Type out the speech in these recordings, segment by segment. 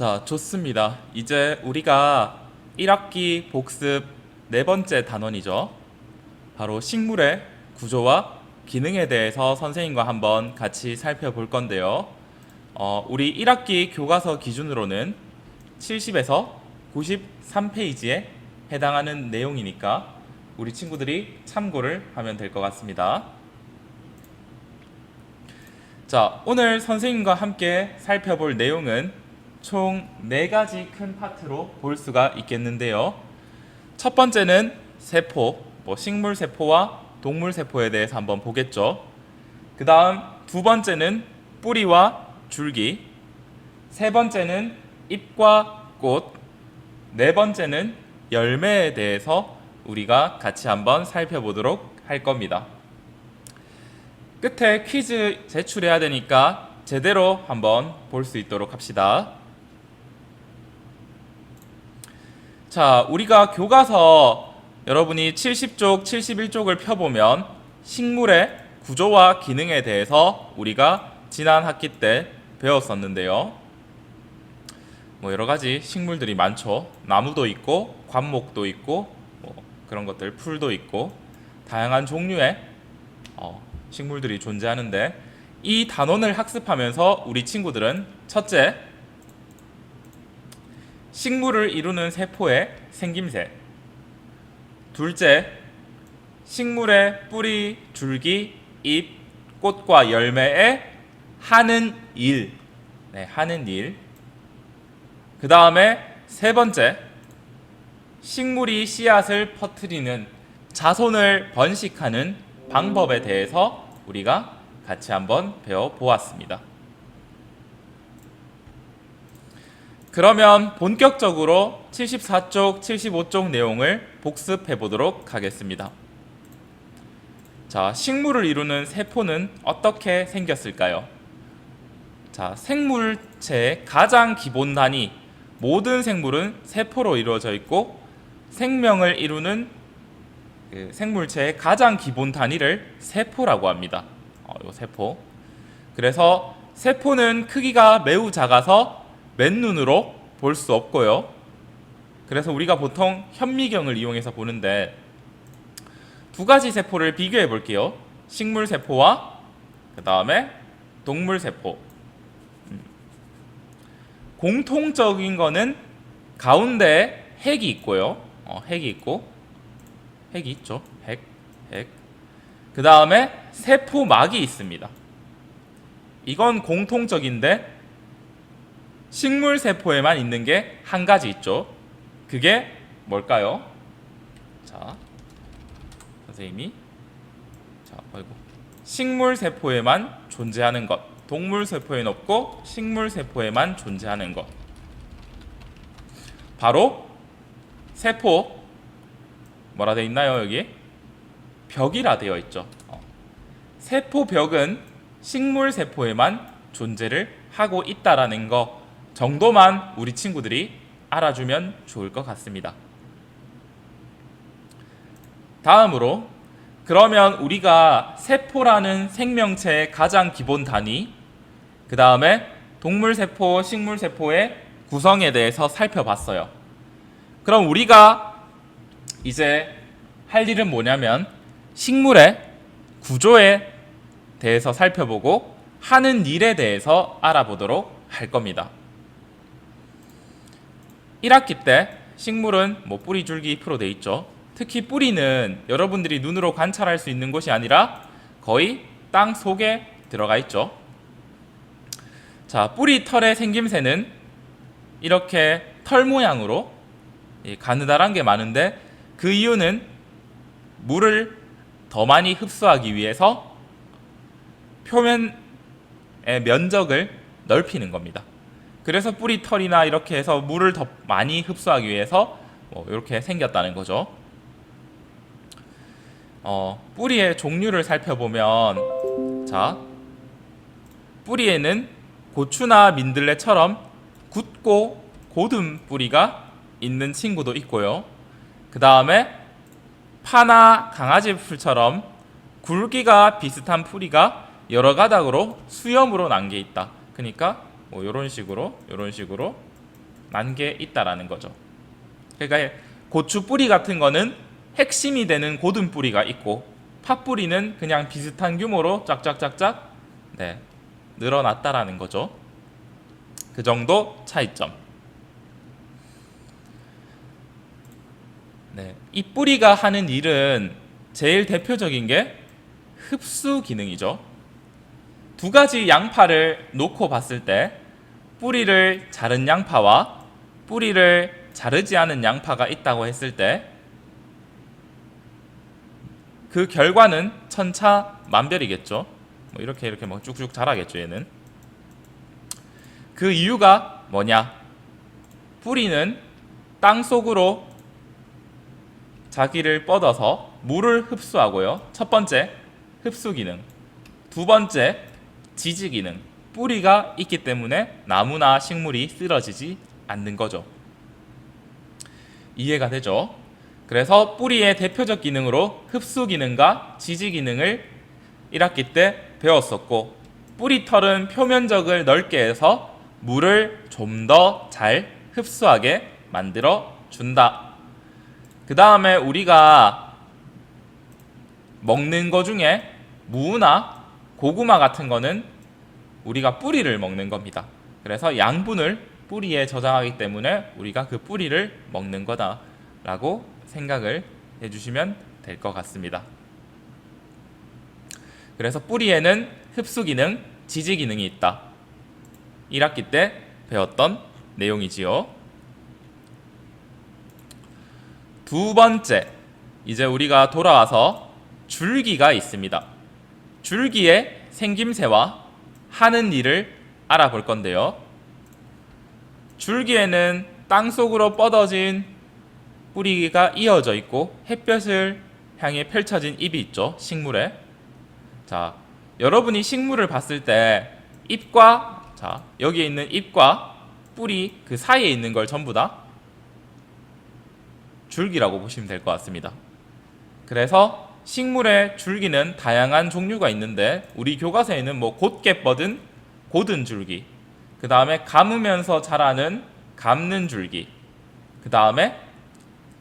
자, 좋습니다. 이제 우리가 1학기 복습 네 번째 단원이죠. 바로 식물의 구조와 기능에 대해서 선생님과 한번 같이 살펴볼 건데요. 우리 1학기 교과서 기준으로는 70에서 93페이지에 해당하는 내용이니까 우리 친구들이 참고를 하면 될 것 같습니다. 자, 오늘 선생님과 함께 살펴볼 내용은 총 4가지 큰 파트로 볼 수가 있겠는데요. 첫 번째는 세포, 식물 세포와 동물 세포에 대해서 한번 보겠죠. 그 다음 두 번째는 뿌리와 줄기, 세 번째는 잎과 꽃, 네 번째는 열매에 대해서 우리가 같이 한번 살펴보도록 할 겁니다. 끝에 퀴즈 제출해야 되니까 제대로 한번 볼 수 있도록 합시다. 자, 우리가 교과서 여러분이 70쪽, 71쪽을 펴보면 식물의 구조와 기능에 대해서 우리가 지난 학기 때 배웠었는데요. 여러 가지 식물들이 많죠. 나무도 있고, 관목도 있고, 그런 것들, 풀도 있고, 다양한 종류의 식물들이 존재하는데, 이 단원을 학습하면서 우리 친구들은 첫째, 식물을 이루는 세포의 생김새, 둘째, 식물의 뿌리, 줄기, 잎, 꽃과 열매에 하는 일, 하는 일. 그 다음에 세 번째, 식물이 씨앗을 퍼뜨리는 자손을 번식하는 방법에 대해서 우리가 같이 한번 배워보았습니다. 그러면 본격적으로 74쪽, 75쪽 내용을 복습해 보도록 하겠습니다. 자, 식물을 이루는 세포는 어떻게 생겼을까요? 자, 생물체의 가장 기본 단위, 모든 생물은 세포로 이루어져 있고 생명을 이루는 생물체의 가장 기본 단위를 세포라고 합니다. 이 세포. 그래서 세포는 크기가 매우 작아서 맨눈으로 볼 수 없고요. 그래서 우리가 보통 현미경을 이용해서 보는데 두 가지 세포를 비교해 볼게요. 식물 세포와 그 다음에 동물 세포. 공통적인 거는 가운데에 핵이 있고요. 핵이 있고, 핵이 있죠. 핵. 그 다음에 세포막이 있습니다. 이건 공통적인데 식물 세포에만 있는 게 한 가지 있죠. 그게 뭘까요? 자, 선생님이 식물 세포에만 존재하는 것, 동물 세포에는 없고 식물 세포에만 존재하는 것. 바로 세포 뭐라 되어 있나요? 여기 벽이라 되어 있죠. 세포 벽은 식물 세포에만 존재를 하고 있다라는 거 정도만 우리 친구들이 알아주면 좋을 것 같습니다. 다음으로 그러면 우리가 세포라는 생명체의 가장 기본 단위, 그 다음에 동물세포, 식물세포의 구성에 대해서 살펴봤어요. 그럼 우리가 이제 할 일은 뭐냐면 식물의 구조에 대해서 살펴보고 하는 일에 대해서 알아보도록 할 겁니다. 1학기 때 식물은 뿌리, 줄기, 잎으로 되어 있죠. 특히 뿌리는 여러분들이 눈으로 관찰할 수 있는 곳이 아니라 거의 땅 속에 들어가 있죠. 자, 뿌리 털의 생김새는 이렇게 털 모양으로 가느다란 게 많은데 그 이유는 물을 더 많이 흡수하기 위해서 표면의 면적을 넓히는 겁니다. 그래서 뿌리 털이나 이렇게 해서 물을 더 많이 흡수하기 위해서 이렇게 생겼다는 거죠. 뿌리의 종류를 살펴보면 자, 뿌리에는 고추나 민들레처럼 굳고 고든 뿌리가 있는 친구도 있고요. 그 다음에 파나 강아지 풀처럼 굵기가 비슷한 뿌리가 여러 가닥으로 수염으로 난 게 있다. 그러니까 이런 식으로 난 게 있다라는 거죠. 그러니까 고추 뿌리 같은 거는 핵심이 되는 고든 뿌리가 있고 팥 뿌리는 그냥 비슷한 규모로 쫙쫙쫙쫙 네, 늘어났다라는 거죠. 그 정도 차이점. 네, 이 뿌리가 하는 일은 제일 대표적인 게 흡수 기능이죠. 두 가지 양파를 놓고 봤을 때 뿌리를 자른 양파와 뿌리를 자르지 않은 양파가 있다고 했을 때 그 결과는 천차만별이겠죠. 뭐 이렇게 뭐 쭉쭉 자라겠죠, 얘는. 그 이유가 뭐냐? 뿌리는 땅 속으로 자기를 뻗어서 물을 흡수하고요. 첫 번째, 흡수 기능. 두 번째, 지지 기능. 뿌리가 있기 때문에 나무나 식물이 쓰러지지 않는 거죠. 이해가 되죠? 그래서 뿌리의 대표적 기능으로 흡수 기능과 지지 기능을 1학기 때 배웠었고, 뿌리털은 표면적을 넓게 해서 물을 좀 더 잘 흡수하게 만들어 준다. 그 다음에 우리가 먹는 거 중에 무나 고구마 같은 거는 우리가 뿌리를 먹는 겁니다. 그래서 양분을 뿌리에 저장하기 때문에 우리가 그 뿌리를 먹는 거다라고 생각을 해주시면 될 것 같습니다. 그래서 뿌리에는 흡수 기능, 지지 기능이 있다. 1학기 때 배웠던 내용이지요. 두 번째, 이제 우리가 돌아와서 줄기가 있습니다. 줄기의 생김새와 하는 일을 알아볼 건데요. 줄기에는 땅속으로 뻗어진 뿌리가 이어져 있고 햇볕을 향해 펼쳐진 잎이 있죠. 식물에. 자, 여러분이 식물을 봤을 때 잎과 여기에 있는 잎과 뿌리 그 사이에 있는 걸 전부 다 줄기라고 보시면 될 것 같습니다. 그래서 식물의 줄기는 다양한 종류가 있는데 우리 교과서에는 뭐 곧게 뻗은 곧은 줄기, 그 다음에 감으면서 자라는 감는 줄기, 그 다음에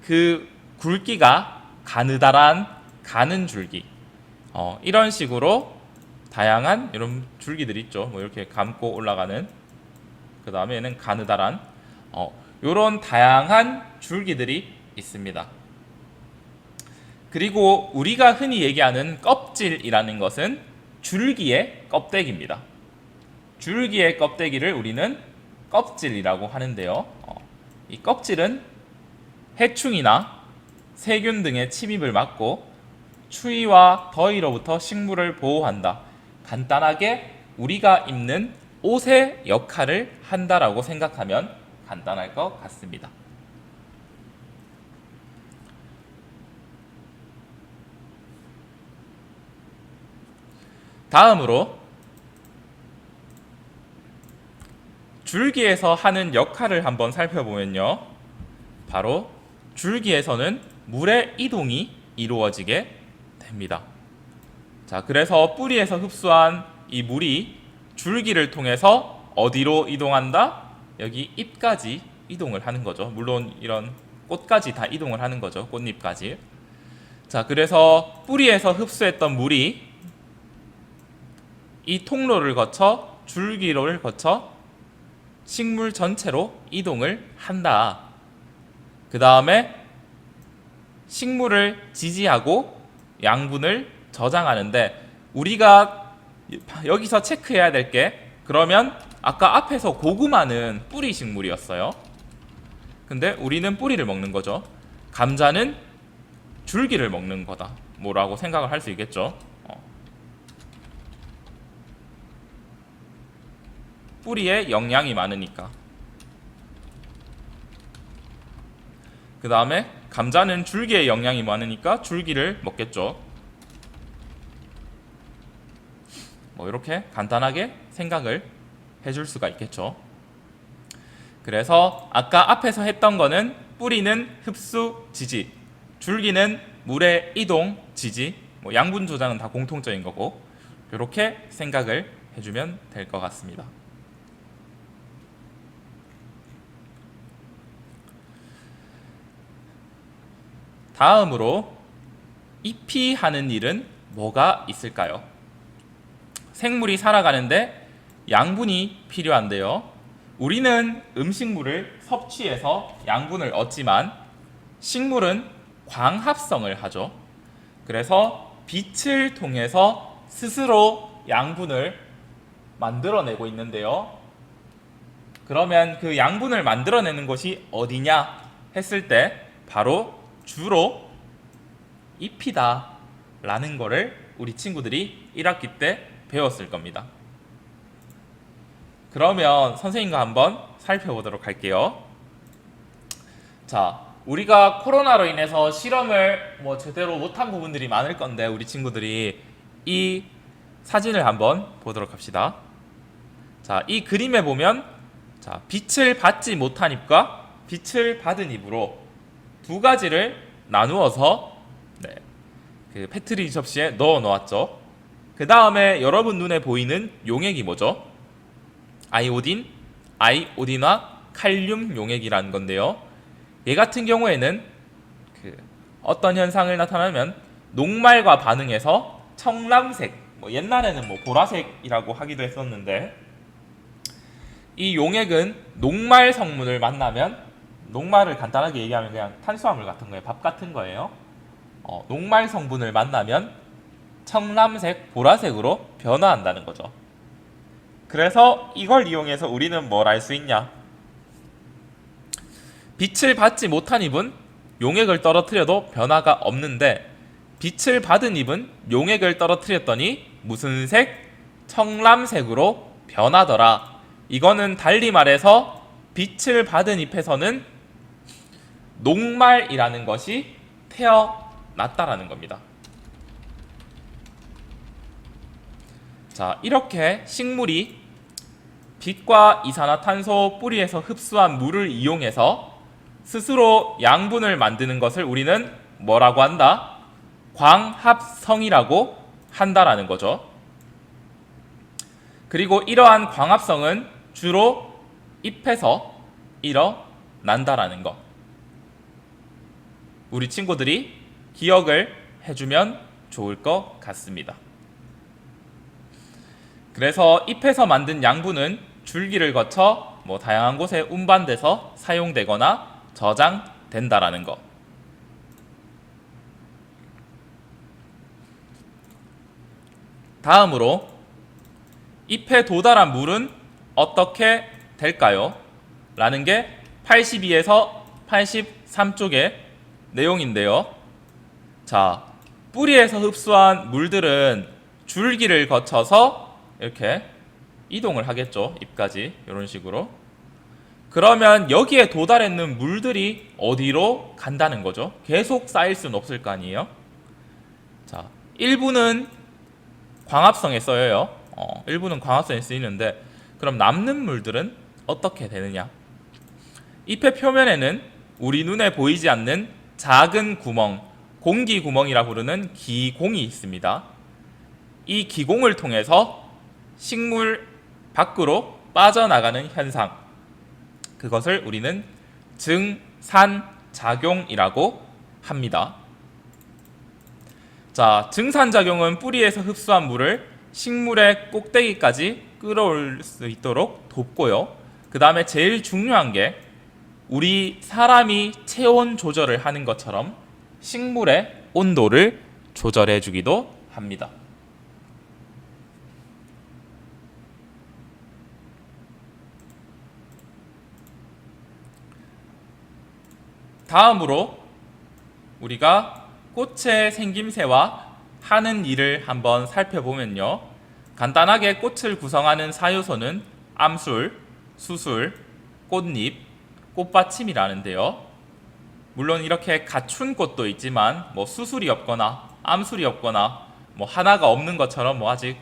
그 굵기가 가느다란 가는 줄기, 이런 식으로 다양한 이런 줄기들이 있죠. 뭐 이렇게 감고 올라가는, 그 다음에 얘는 가느다란, 이런 다양한 줄기들이 있습니다. 그리고 우리가 흔히 얘기하는 껍질이라는 것은 줄기의 껍데기입니다. 줄기의 껍데기를 우리는 껍질이라고 하는데요. 이 껍질은 해충이나 세균 등의 침입을 막고 추위와 더위로부터 식물을 보호한다. 간단하게 우리가 입는 옷의 역할을 한다라고 생각하면 간단할 것 같습니다. 다음으로 줄기에서 하는 역할을 한번 살펴보면요. 바로 줄기에서는 물의 이동이 이루어지게 됩니다. 자, 그래서 뿌리에서 흡수한 이 물이 줄기를 통해서 어디로 이동한다? 여기 잎까지 이동을 하는 거죠. 물론 이런 꽃까지 다 이동을 하는 거죠. 꽃잎까지. 자, 그래서 뿌리에서 흡수했던 물이 이 통로를 거쳐 줄기를 거쳐 식물 전체로 이동을 한다. 그 다음에 식물을 지지하고 양분을 저장하는데 우리가 여기서 체크해야 될 게, 그러면 아까 앞에서 고구마는 뿌리 식물이었어요. 근데 우리는 뿌리를 먹는 거죠. 감자는 줄기를 먹는 거다. 뭐라고 생각을 할 수 있겠죠. 뿌리에 영양이 많으니까. 그 다음에 감자는 줄기에 영양이 많으니까 줄기를 먹겠죠. 뭐 이렇게 간단하게 생각을 해줄 수가 있겠죠. 그래서 아까 앞에서 했던 거는 뿌리는 흡수, 지지, 줄기는 물의 이동, 지지, 뭐 양분 조장은 다 공통적인 거고, 이렇게 생각을 해주면 될 것 같습니다. 다음으로 잎이 하는 일은 뭐가 있을까요? 생물이 살아가는데 양분이 필요한데요. 우리는 음식물을 섭취해서 양분을 얻지만 식물은 광합성을 하죠. 그래서 빛을 통해서 스스로 양분을 만들어내고 있는데요. 그러면 그 양분을 만들어내는 것이 어디냐 했을 때 바로 주로 잎이다 라는 거를 우리 친구들이 1학기 때 배웠을 겁니다. 그러면 선생님과 한번 살펴보도록 할게요. 자, 우리가 코로나로 인해서 실험을 제대로 못한 부분들이 많을 건데 우리 친구들이 이 사진을 한번 보도록 합시다. 자, 이 그림에 보면 자, 빛을 받지 못한 잎과 빛을 받은 잎으로 두 가지를 나누어서 그 페트리 접시에 넣어 놓았죠. 그 다음에 여러분 눈에 보이는 용액이 뭐죠? 아이오딘화 칼륨 용액이라는 건데요. 얘 같은 경우에는 어떤 현상을 나타나면 녹말과 반응해서 청藍색, 옛날에는 보라색이라고 하기도 했었는데 이 용액은 녹말 성분을 만나면 녹말을 간단하게 얘기하면 그냥 탄수화물 같은 거예요. 밥 같은 거예요. 녹말 성분을 만나면 청藍색, 보라색으로 변화한다는 거죠. 그래서 이걸 이용해서 우리는 뭘 알 수 있냐? 빛을 받지 못한 잎은 용액을 떨어뜨려도 변화가 없는데 빛을 받은 잎은 용액을 떨어뜨렸더니 무슨 색? 청藍색으로 변하더라. 이거는 달리 말해서 빛을 받은 잎에서는 녹말이라는 것이 태어났다라는 겁니다. 자, 이렇게 식물이 빛과 이산화탄소 뿌리에서 흡수한 물을 이용해서 스스로 양분을 만드는 것을 우리는 뭐라고 한다? 광합성이라고 한다라는 거죠. 그리고 이러한 광합성은 주로 잎에서 일어난다라는 것. 우리 친구들이 기억을 해주면 좋을 것 같습니다. 그래서 잎에서 만든 양분은 줄기를 거쳐 다양한 곳에 운반돼서 사용되거나 저장된다라는 것. 다음으로 잎에 도달한 물은 어떻게 될까요? 라는 게 82에서 83쪽의 내용인데요. 자, 뿌리에서 흡수한 물들은 줄기를 거쳐서 이렇게 이동을 하겠죠. 잎까지 이런 식으로. 그러면 여기에 도달했는 물들이 어디로 간다는 거죠? 계속 쌓일 수는 없을 거 아니에요. 자, 일부는 광합성에 쓰여요. 일부는 광합성에 쓰이는데 그럼 남는 물들은 어떻게 되느냐? 잎의 표면에는 우리 눈에 보이지 않는 작은 구멍, 공기구멍이라 부르는 기공이 있습니다. 이 기공을 통해서 식물 밖으로 빠져나가는 현상, 그것을 우리는 증산작용이라고 합니다. 자, 증산작용은 뿌리에서 흡수한 물을 식물의 꼭대기까지 끌어올 수 있도록 돕고요. 그 다음에 제일 중요한 게 우리 사람이 체온 조절을 하는 것처럼 식물의 온도를 조절해 주기도 합니다. 다음으로 우리가 꽃의 생김새와 하는 일을 한번 살펴보면요. 간단하게 꽃을 구성하는 사요소는 암술, 수술, 꽃잎, 꽃받침이라는데요. 물론 이렇게 갖춘 꽃도 있지만 수술이 없거나 암술이 없거나 하나가 없는 것처럼 아직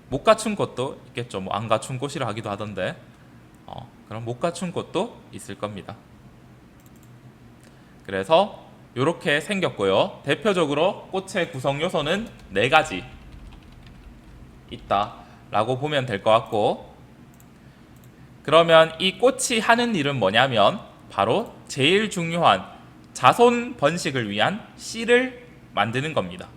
못 갖춘 꽃도 있겠죠. 안 갖춘 꽃이라 하기도 하던데 그럼 못 갖춘 꽃도 있을 겁니다. 그래서 이렇게 생겼고요. 대표적으로 꽃의 구성 요소는 4가지 있다라고 보면 될 것 같고, 그러면 이 꽃이 하는 일은 뭐냐면 바로 제일 중요한 자손 번식을 위한 씨를 만드는 겁니다.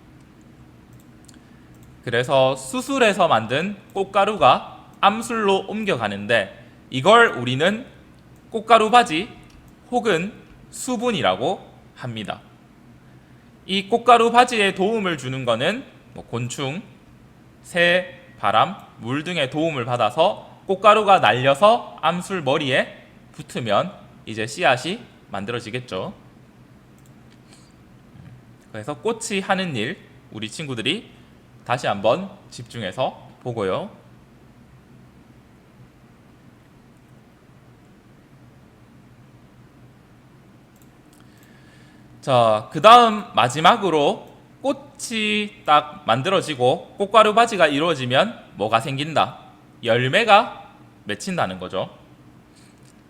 그래서 수술해서 만든 꽃가루가 암술로 옮겨가는데 이걸 우리는 꽃가루 바지 혹은 수분이라고 합니다. 이 꽃가루 바지에 도움을 주는 것은 곤충, 새, 바람, 물 등의 도움을 받아서 꽃가루가 날려서 암술 머리에 붙으면 이제 씨앗이 만들어지겠죠. 그래서 꽃이 하는 일, 우리 친구들이 다시 한번 집중해서 보고요. 자, 그 다음 마지막으로 꽃이 딱 만들어지고 꽃가루 바지가 이루어지면 뭐가 생긴다? 열매가 맺힌다는 거죠.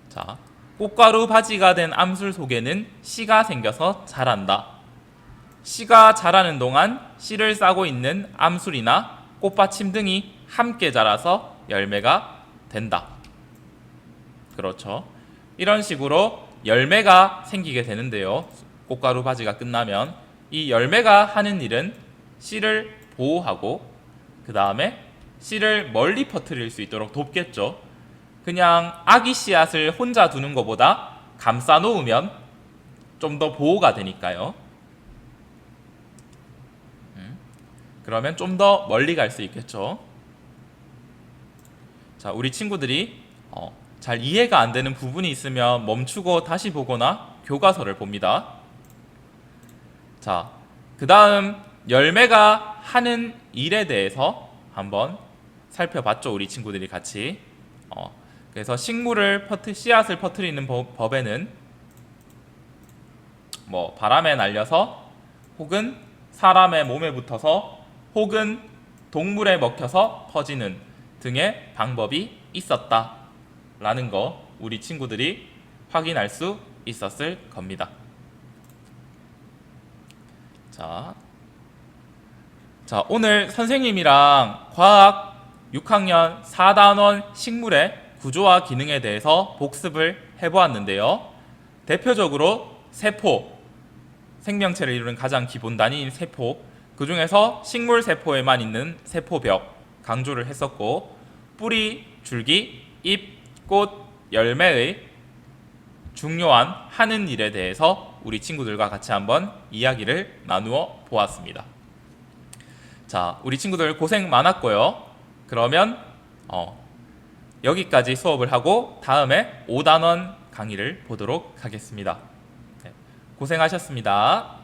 자, 꽃가루 바지가 된 암술 속에는 씨가 생겨서 자란다. 씨가 자라는 동안 씨를 싸고 있는 암술이나 꽃받침 등이 함께 자라서 열매가 된다. 그렇죠. 이런 식으로 열매가 생기게 되는데요. 꽃가루 바지가 끝나면 이 열매가 하는 일은 씨를 보호하고 그 다음에 씨를 멀리 퍼뜨릴 수 있도록 돕겠죠. 그냥 아기 씨앗을 혼자 두는 것보다 감싸 놓으면 좀 더 보호가 되니까요. 그러면 좀 더 멀리 갈 수 있겠죠. 자, 우리 친구들이 잘 이해가 안 되는 부분이 있으면 멈추고 다시 보거나 교과서를 봅니다. 자, 그 다음 열매가 하는 일에 대해서 한번 살펴봤죠. 우리 친구들이 같이. 그래서 식물을 씨앗을 퍼뜨리는 법에는 바람에 날려서 혹은 사람의 몸에 붙어서 혹은 동물에 먹혀서 퍼지는 등의 방법이 있었다라는 거 우리 친구들이 확인할 수 있었을 겁니다. 자, 오늘 선생님이랑 과학 6학년 4단원 식물의 구조와 기능에 대해서 복습을 해보았는데요. 대표적으로 세포, 생명체를 이루는 가장 기본 단위인 세포, 그 중에서 식물 세포에만 있는 세포벽 강조를 했었고, 뿌리, 줄기, 잎, 꽃, 열매의 중요한 하는 일에 대해서 우리 친구들과 같이 한번 이야기를 나누어 보았습니다. 자, 우리 친구들 고생 많았고요. 그러면 여기까지 수업을 하고 다음에 5단원 강의를 보도록 하겠습니다. 네, 고생하셨습니다.